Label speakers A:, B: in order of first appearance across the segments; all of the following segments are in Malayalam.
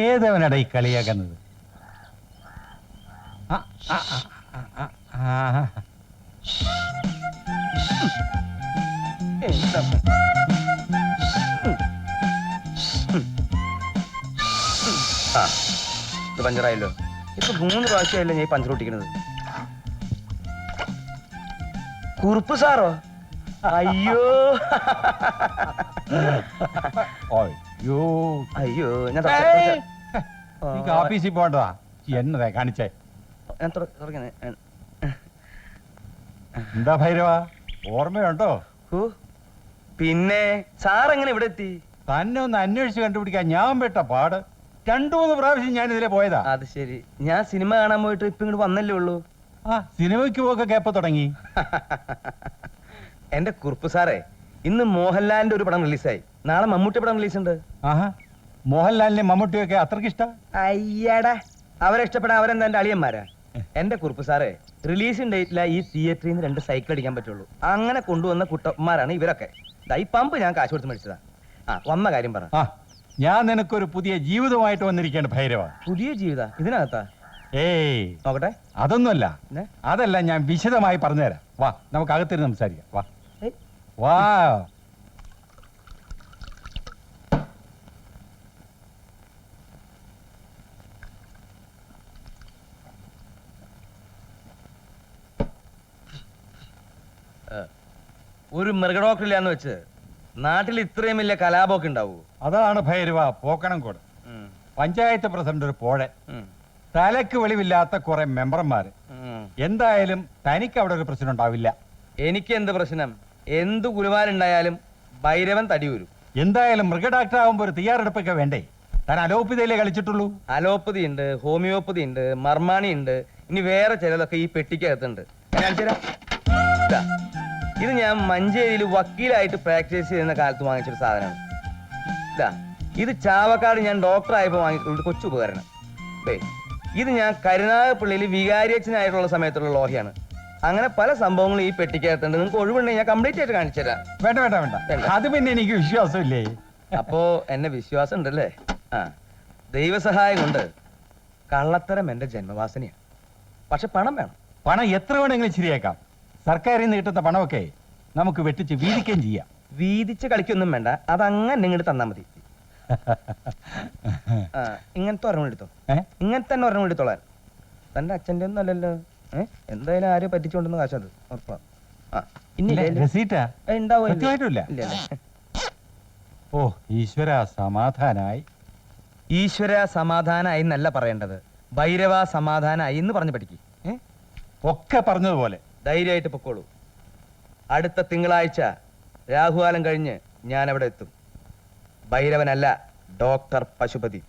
A: ഏതവനടാ ഈ കളിയാക്കുന്നത്?
B: ഇത് പഞ്ചറായല്ലോ. ഇപ്പൊ 3 പ്രാവശ്യമല്ലേ ഞാൻ പഞ്ചർ ഒട്ടിക്കണത്. കുറുപ്പ് സാറോ? അയ്യോ
A: അയ്യോ
B: അയ്യോ, ഞാൻ
A: ഓഫീസിൽ പോകണ്ടതാ. എന്നതാ കാണിച്ചേ? എന്താ ഭൈരവ, ഓർമ്മയുണ്ടോ?
B: പിന്നെ സാർ എങ്ങനെ ഇവിടെ എത്തി?
A: തന്നെ ഒന്ന് അന്വേഷിച്ച് കണ്ടുപിടിക്കാൻ ഞാൻ പെട്ട പാട്. 2-3 പ്രാവശ്യം ഞാൻ ഇതിലെ പോയതാ.
B: അത് ശരി, ഞാൻ സിനിമ കാണാൻ പോയിട്ട് ഇപ്പൊ ഇങ്ങോട്ട് വന്നല്ലേ ഉള്ളൂ.
A: സിനിമയ്ക്ക് പോക്കെ കേപ്പ തുടങ്ങി.
B: എന്റെ കുറുപ്പ് സാറേ, ഇന്ന് മോഹൻലാലിന്റെ ഒരു പടം റിലീസായി. നാളെ മമ്മൂട്ടി പടം റിലീസ് ഉണ്ട്.
A: മോഹൻലാലിനെ മമ്മൂട്ടിയൊക്കെ അത്രക്ക് ഇഷ്ടം?
B: അയ്യടാ, അവരെ ഇഷ്ടപ്പെടാൻ അവരെന്താ എന്റെ അളിയന്മാരാ? എന്റെ കുറുപ്പ് സാറേ, റിലീസിംഗ് ഡേറ്റില ഈ തിയേറ്ററിൽ നിന്ന് 2 സൈക്കിൾ അടിക്കാൻ പറ്റുള്ളൂ. അങ്ങനെ കൊണ്ടുവന്ന കുട്ടന്മാരാണ് ഇവരൊക്കെ. ഈ പമ്പ് ഞാൻ കാശ് കൊടുത്ത് മേടിച്ചതാ. വന്ന കാര്യം പറ.
A: ഞാൻ നിനക്കൊരു പുതിയ ജീവിതമായിട്ട് വന്നിരിക്കുകയാണ് ഭൈരവ.
B: പുതിയ ജീവിത? ഇതിനകത്താ?
A: ഏയ്
B: നോക്കട്ടെ.
A: അതൊന്നുമല്ല, അതല്ല, ഞാൻ വിശദമായി പറഞ്ഞുതരാം. വാ, നമുക്ക് അകത്തിരുന്ന് സംസാരിക്കാം. വാ വാ.
B: ഒരു മൃഗഡോക്ടറില്ലാന്ന് വെച്ച് നാട്ടിൽ ഇത്രയും വലിയ കലാപമൊക്കെ ഉണ്ടാവൂ?
A: അതാണ് ഭൈരവ പോക്കണംകോട്. പഞ്ചായത്ത് പ്രസിഡന്റ് ഒരു പോഴെ, തലക്ക് വെളിവില്ലാത്ത കുറെ മെമ്പർമാര്. എന്തായാലും തനിക്ക് അവിടെ ഒരു പ്രശ്നം ഉണ്ടാവില്ല.
B: എനിക്ക് എന്ത് പ്രശ്നം? എന്ത് ഗുരുവാനുണ്ടായാലും ഭൈരവൻ തടി വരും.
A: എന്തായാലും മൃഗ ഡോക്ടർ ആവുമ്പോ ഒരു തയ്യാറെടുപ്പൊക്കെ വേണ്ടേ? താൻ അലോപ്പതിയിലേ കളിച്ചിട്ടുള്ളൂ.
B: അലോപ്പതി ഉണ്ട്, ഹോമിയോപ്പതി ഉണ്ട്, മർമാണി ഉണ്ട്, ഇനി വേറെ ചിലതൊക്കെ ഈ പെട്ടിക്കകത്തുണ്ട്. ഇത് ഞാൻ മഞ്ചേരിയിൽ വക്കീലായിട്ട് പ്രാക്ടീസ് ചെയ്യുന്ന കാലത്ത് വാങ്ങിച്ചൊരു സാധനമാണ്. ഇത് ചാവക്കാട് ഞാൻ ഡോക്ടറായപ്പോൾ വാങ്ങിയിട്ടുള്ള കൊച്ചു ഉപകരണം. ഇത് ഞാൻ കരുനാഗപ്പള്ളിയിൽ വികാരിയച്ഛനായിട്ടുള്ള സമയത്തുള്ള ലോഹയാണ്. അങ്ങനെ പല സംഭവങ്ങളും ഈ പെട്ടിക്കകത്തുണ്ട്. നിങ്ങൾക്ക് ഒഴിവുണ്ടെങ്കിൽ ഞാൻ കംപ്ലീറ്റ് ആയിട്ട് കാണിച്ചു തരാം.
A: വേണ്ട വേണ്ട വേണ്ട, അത് പിന്നെ എനിക്ക് വിശ്വാസമില്ലേ.
B: അപ്പോ എന്നെ വിശ്വാസം ഉണ്ടല്ലേ? ദൈവസഹായം കൊണ്ട് കള്ളത്തരം എന്റെ ജന്മവാസനയാണ്. പക്ഷെ പണം വേണം.
A: പണം എത്ര വേണമെങ്കിലും ശരിയാക്കാം. സർക്കാരിൽ നിന്ന് കിട്ടുന്ന പണമൊക്കെ നമുക്ക് വെട്ടിച്ച് വീതിക്കുകയും ചെയ്യാം.
B: വീതിച്ച് കളിക്കൊന്നും വേണ്ട, അതങ്ങനെ ഇങ്ങോട്ട് തന്നാ മതി. ഇങ്ങനത്തെ ഒരെണ്ണം എടുത്തോ. ഇങ്ങനത്തെ തന്നെ ഒരെണ്ണം എടുത്തോളാൻ. തന്റെ അച്ഛൻ്റെ ഒന്നും അല്ലല്ലോ. എന്തായാലും ആരും പറ്റിച്ചോണ്ടെന്ന് കാശത് ഉറപ്പാ.
A: ഓ ഈശ്വര സമാധാനായി.
B: ഈശ്വര സമാധാനായി എന്നല്ല പറയേണ്ടത്, ഭൈരവ സമാധാനായി എന്ന് പറഞ്ഞു പഠിക്കും.
A: ഒക്കെ പറഞ്ഞതുപോലെ
B: ധൈര്യമായിട്ട് പൊക്കോളൂ. അടുത്ത തിങ്കളാഴ്ച രാഹുകാലം കഴിഞ്ഞ് ഞാൻ അവിടെ എത്തും. ഭൈരവനല്ല, ഡോക്ടർ പശുപതി.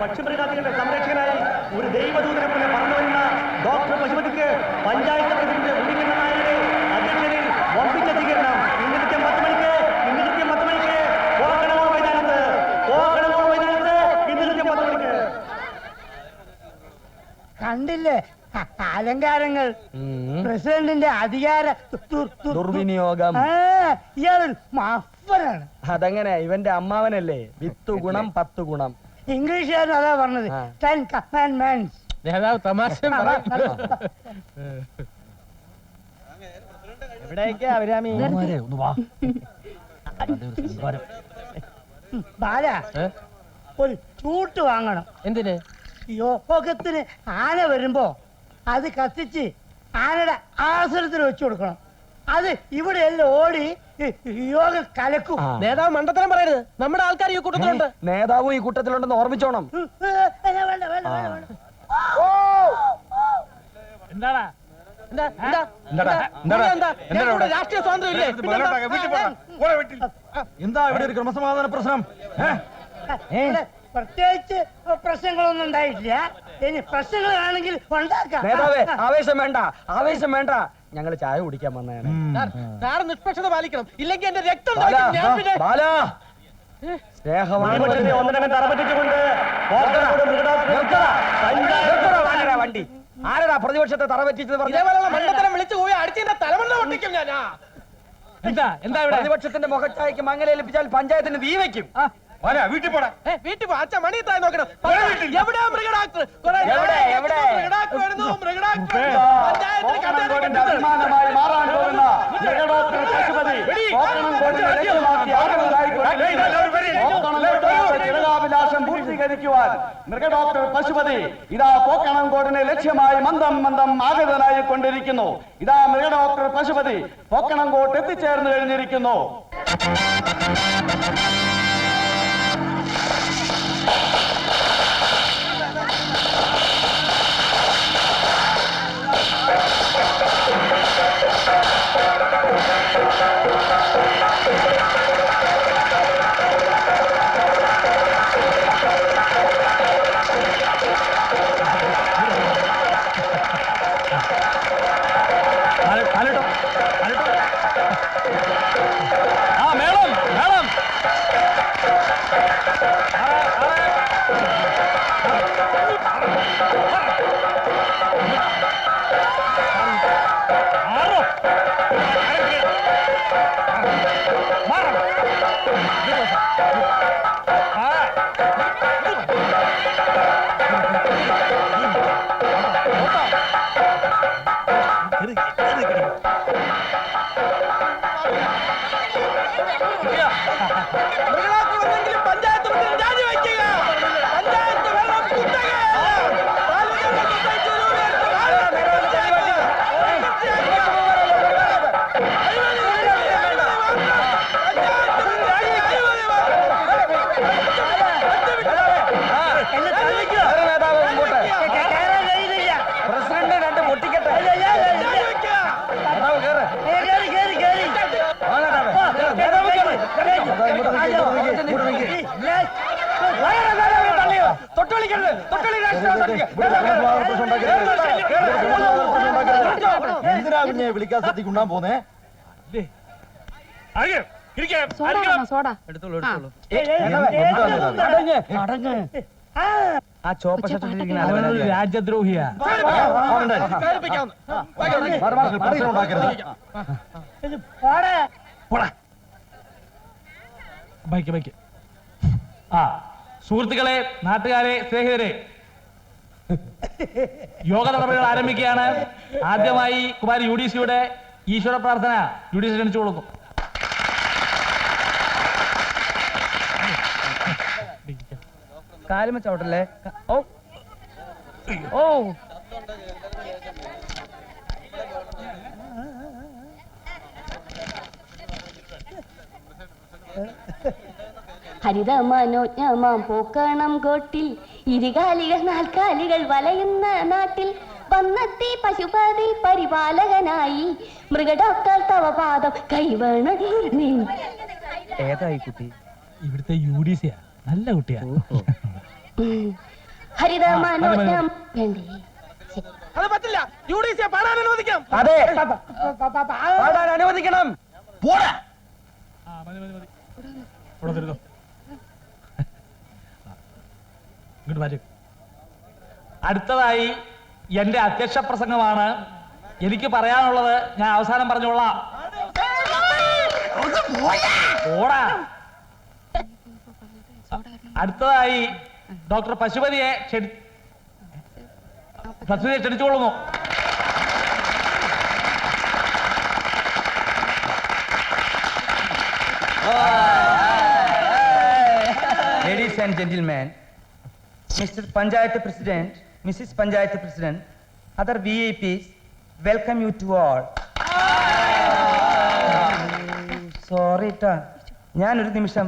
C: പക്ഷിമൃഗാദികളുടെ സംരക്ഷകനായി ഒരു ദൈവദൂതനെ പോലെ പറഞ്ഞു വരുന്ന ഡോക്ടർ പശുപതിക്ക് പഞ്ചായത്ത് പ്രസിഡന്റ് ഉണ്ണിക്കണ്ണൻ നായരുടെ അധ്യക്ഷതയിൽ വമ്പിച്ച സ്വീകരണം. ഇന്ന് കൃത്യം 10 മണിക്ക് പോകണമോ മൈതാനത്ത്, ഇന്ന് കൃത്യം 10 മണിക്ക്.
D: കണ്ടില്ലേ അലങ്കാരങ്ങൾ? പ്രസിഡന്റിന്റെ അധികാര
B: ദുർവിനിയോഗം.
D: ഇയാളൊരു മഫനാണ്.
B: അതങ്ങനെ, ഇവന്റെ അമ്മാവനല്ലേ? 10 ഗുണം 10 ഗുണം.
D: ഇംഗ്ലീഷുകാരൻ അതാ പറഞ്ഞത്. 10 commandments.
B: തമാശ എവിടേക്കാ അവരാമി?
D: ബാല, ഒരു ചൂട്ട് വാങ്ങണം.
B: എന്തിന്?
D: യോഗത്തിന് ആന വരുമ്പോ അത് കത്തിച്ച് ആനയുടെ ആസനത്തിൽ വെച്ചു കൊടുക്കണം. അത് ഇവിടെ എല്ലാം ഓടി യോഗ കലക്കും.
B: നേതാവ് മണ്ടത്തരം പറയരുത്. നമ്മുടെ ആൾക്കാർ ഈ കൂട്ടത്തിലുണ്ട്. നേതാവും ഈ കൂട്ടത്തിലുണ്ടെന്ന് ഓർമ്മിച്ചോണം.
C: എന്താടാ
B: രാഷ്ട്രീയ സ്വാതന്ത്ര്യം ഇല്ലേ?
A: എന്താ ഇവിടെ ഒരു ക്രമസമാധാന പ്രശ്നം?
D: പ്രത്യേകിച്ച് പ്രശ്നങ്ങളൊന്നും ഉണ്ടായിട്ടില്ല. ഇനി പ്രശ്നങ്ങളാണെങ്കിൽ ഉണ്ടാക്കാം
E: നേതാവേ ആവേശം വേണ്ട ഞങ്ങൾ ചായ കുടിക്കാൻ വന്നതാണ്
F: സാർ നിഷ്പക്ഷത പാലിക്കണം ഇല്ലെങ്കിൽ എന്റെ രക്തം
E: ബാല,
F: തിളയ്ക്കും. ഞാൻ പിന്നെ
E: ബാല, സ്നേഹമാണ്
C: പ്രതിപക്ഷത്തെ ഒന്നടങ്കം തറപറ്റിച്ചുകൊണ്ട് കോട്ടനാട് മൃഗഡോക്ടർ
E: നിർത്തടാ വാനരാ വണ്ടി. ആരടാ പ്രതിപക്ഷത്തെ തറവറ്റിച്ചത് പറഞ്ഞത്?
F: ഇതേപോലുള്ള മണ്ടത്തരം വിളിച്ചു പോയി അടിച്ചതിന്റെ തലമണ്ണ പൊട്ടിക്കും ഞാൻ
E: എന്താ ഇവിടെ പ്രതിപക്ഷത്തിന്റെ മുഖച്ചായക്ക് മങ്ങലേൽപ്പിച്ചാൽ പഞ്ചായത്തിന് തീ വെക്കും.
A: വീട്ടിൽ പോടാ.
F: വീട്ടിൽ പോ അച്ഛൻ മണി തായി നോക്കണം എവിടെയാ മൃഗഡോക്ടർ
E: എവിടെ?
F: മൃഗഡോക്ടർ വരുന്നു മൃഗഡോക്ടർ പഞ്ചായത്തിൽ
C: കോട്ടനാടിന്റെ അഭിമാനമായി മാറാൻ പോകുന്ന മൃഗഡോക്ടർ പശുപതി കോട്ടനംകോടിനെ ലക്ഷ്യമാക്കി ജനകാഭിലാഷം പൂർത്തീകരിക്കുവാൻ മൃഗഡോക്ടർ പശുപതി ഇതാ പോക്കണംകോടിനെ ലക്ഷ്യമായി മന്ദം ആഗതനായി കൊണ്ടിരിക്കുന്നു. ഇതാ മൃഗഡോക്ടർ പശുപതി പോക്കണംകോട്ട് എത്തിച്ചേർന്ന് കഴിഞ്ഞിരിക്കുന്നു.
F: മൃഗഡോക്ടർ വന്നെങ്കിലും പഞ്ചായത്ത് പ്രസിഡന്റ് രാജിവെക്കുക പഞ്ചായത്ത് വെള്ളം കുത്തകയല്ല. പാൽവിതരണം സൊസൈറ്റി
E: നേതാവ് മുമ്പോട്ട്.
D: കേറാൻ കഴിയുന്നില്ല
E: പ്രസിഡന്റ് രണ്ട് പൊട്ടിക്കട്ടെ. നേതാവ് കേറ്. ആ നേതാവേ. നേതാവ് കേറ്. തൊട്ടുകളിക്കരുത്. തൊട്ടുകളി
C: എന്തിനാ പിന്നെ വിളിക്കാൻ ശ്രദ്ധിക്കുണ്ടാൻ പോന്നേ?
G: സോഡ
B: ആ ചോപ്പ ഷർട്ടിലിരിക്കുന്ന
E: രാജ്യദ്രോഹിയാ. സുഹൃത്തുക്കളെ, നാട്ടുകാരെ, സ്നേഹിതരെ, യോഗ നടപടികൾ ആരംഭിക്കുകയാണ്. ആദ്യമായി കുമാരി UDC-യുടെ ഈശ്വര പ്രാർത്ഥന UDC ക്ഷണിച്ചു കൊടുക്കും.
B: കാലുമ ചവിട്ടല്ലേ. ഓ ഓ
G: ഹരിതമനോജ്ഞമാം പോക്കണം കോട്ടിൽ ഇരുകാലികൾ നാൽക്കാലികൾ വലയുന്ന നാട്ടിൽ വന്നെത്തി പശുപതി പരിപാലകനായി മൃഗഡോക്ടർ തവ പാദം കൈവണ നീ.
B: ഏതായി കുട്ടി?
E: ഇവിടുത്തെ UDC-യാ, നല്ല കുട്ടിയാ.
G: ഹരിതമനോജ്ഞം വേണ്ടേ?
F: അത് പറ്റില്ല. UDC പാടാൻ അനുവദിക്കാം.
E: അതെ, പാടാൻ അനുവദിക്കണം. പോടാ. അടുത്തതായി എന്റെ അധ്യക്ഷ പ്രസംഗമാണ്. എനിക്ക് പറയാനുള്ളത് ഞാൻ അവസാനം പറഞ്ഞോളാം. ഓടാ. അടുത്തതായി doctor പശുപതിയെ ക്ഷണിച്ചുകൊള്ളുന്നു.
B: Ladies and gentlemen, Mr. Panchayat President, Mrs. Panchayat President, other VIPs, welcome you to all. Sorry ട്ടാ, ഞാനൊരു നിമിഷം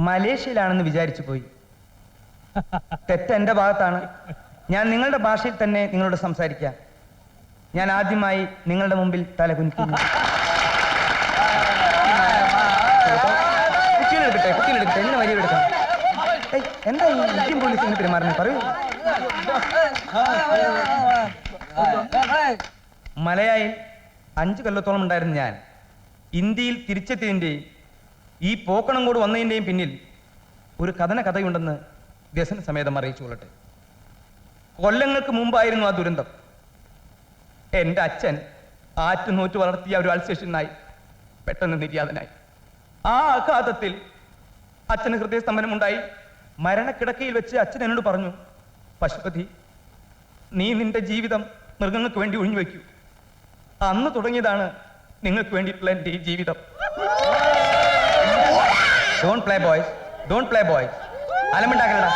B: മലേഷ്യയിലാണെന്ന് വിചാരിച്ചു പോയി. തെറ്റ് എന്റെ ഭാഗത്താണ്. ഞാൻ നിങ്ങളുടെ ഭാഷയിൽ തന്നെ നിങ്ങളോട് സംസാരിക്കാം. ഞാൻ ആദ്യമായി നിങ്ങളുടെ മുമ്പിൽ തലകുനിക്കുന്നു. കുട്ടികളെടുക്കട്ടെ, എന്നെ വരിയെടുക്കാം. എന്താ ഈ ഇന്ത്യൻ പോലീസ് ഇങ്ങനെ പെരുമാറുന്നത് പറയൂ. മലയായിൽ 5 കൊല്ലത്തോളം ഉണ്ടായിരുന്ന ഞാൻ ഇന്ത്യയിൽ തിരിച്ചെത്തിയതിൻ്റെയും ഈ പോക്കണം കൂടെ വന്നതിൻ്റെയും പിന്നിൽ ഒരു കഥയുണ്ടെന്ന് വ്യസന സമേതം അറിയിച്ചു കൊള്ളട്ടെ. കൊല്ലങ്ങൾക്ക് മുമ്പായിരുന്നു ആ ദുരന്തം. എൻ്റെ അച്ഛൻ ആറ്റുനൂറ്റ് വളർത്തിയ ഒരു അൾസേഷനായി പെട്ടെന്ന് നിര്യാതനായി. ആ ആഘാതത്തിൽ അച്ഛന് ഹൃദയസ്തംഭനമുണ്ടായി. മരണക്കിടക്കയിൽ വെച്ച് അച്ഛൻ എന്നോട് പറഞ്ഞു, പശുപതി, നീ നിന്റെ ജീവിതം മൃഗങ്ങൾക്ക് വേണ്ടി ഒഴിഞ്ഞു വയ്ക്കൂ. അന്ന് തുടങ്ങിയതാണ് നിങ്ങൾക്ക് വേണ്ടിയിട്ടുള്ള എൻ്റെ ഈ ജീവിതം. Don't play boys, don't play boys. അലമുണ്ടാക്കണ.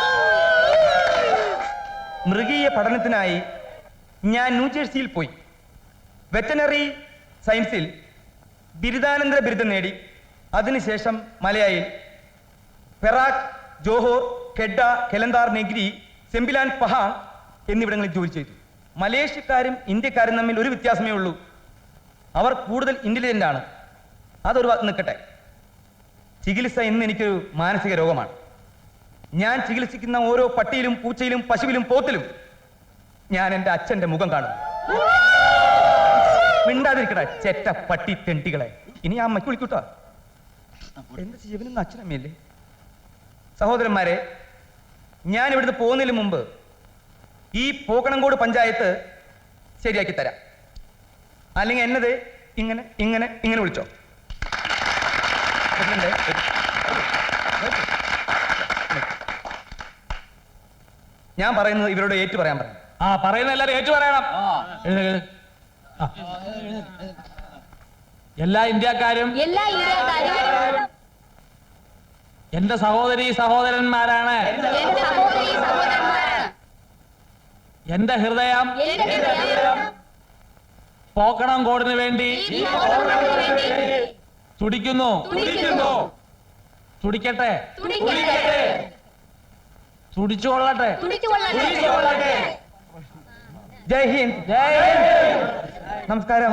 B: മൃഗീയ പഠനത്തിനായി ഞാൻ ന്യൂജേഴ്സിയിൽ പോയി. വെറ്റനറി സയൻസിൽ ബിരുദാനന്തര ബിരുദം നേടി. അതിനുശേഷം മലയായിൽ Perak, Johor, Kedah, Kelantan, Negeri, Sembilan, Pahang എന്നിവിടങ്ങളിൽ ജോലി ചെയ്തു. മലേഷ്യക്കാരും ഇന്ത്യക്കാരും തമ്മിൽ ഒരു വ്യത്യാസമേ ഉള്ളൂ. അവർ കൂടുതൽ ഇന്റലിജന്റ് ആണ്. അതൊരു നിൽക്കട്ടെ. ചികിത്സ ഇന്ന് എനിക്കൊരു മാനസിക രോഗമാണ്. ഞാൻ ചികിത്സിക്കുന്ന ഓരോ പട്ടിയിലും പൂച്ചയിലും പശുവിലും പോത്തിലും ഞാൻ എൻ്റെ അച്ഛൻ്റെ മുഖം കാണുന്നു. മിണ്ടാതിരിക്കട്ടെ ചെറ്റ പട്ടി തെണ്ടികളെ. ഇനി ആ അമ്മയ്ക്ക് വിളിക്കൂട്ടോ. എന്താ ജീവനൊന്നും അച്ഛനമ്മയല്ലേ? സഹോദരന്മാരെ, ഞാൻ ഇവിടുന്ന് പോകുന്നതിന് മുമ്പ് ഈ പോക്കണംകോട് പഞ്ചായത്ത് ശരിയാക്കി തരാം. അല്ലെങ്കിൽ എന്നത് ഇങ്ങനെ ഇങ്ങനെ ഇങ്ങനെ വിളിച്ചോ. ഞാൻ പറയുന്നത് ഇവരോട് ഏറ്റു പറയാൻ പറയും.
E: ആ പറയുന്ന എല്ലാരും ഏറ്റു പറയണം. എല്ലാ ഇന്ത്യക്കാരും എന്റെ സഹോദരീ സഹോദരന്മാരാണ്. എന്റെ ഹൃദയം പോക്കണം കോടിന് വേണ്ടി തുടിക്കുന്നു. തുടിക്കട്ടെ, തുടിച്ചുകൊള്ളട്ടെ.
B: ജയ് ഹിന്ദ്. ജയ് ഹിന്ദ്. നമസ്കാരം.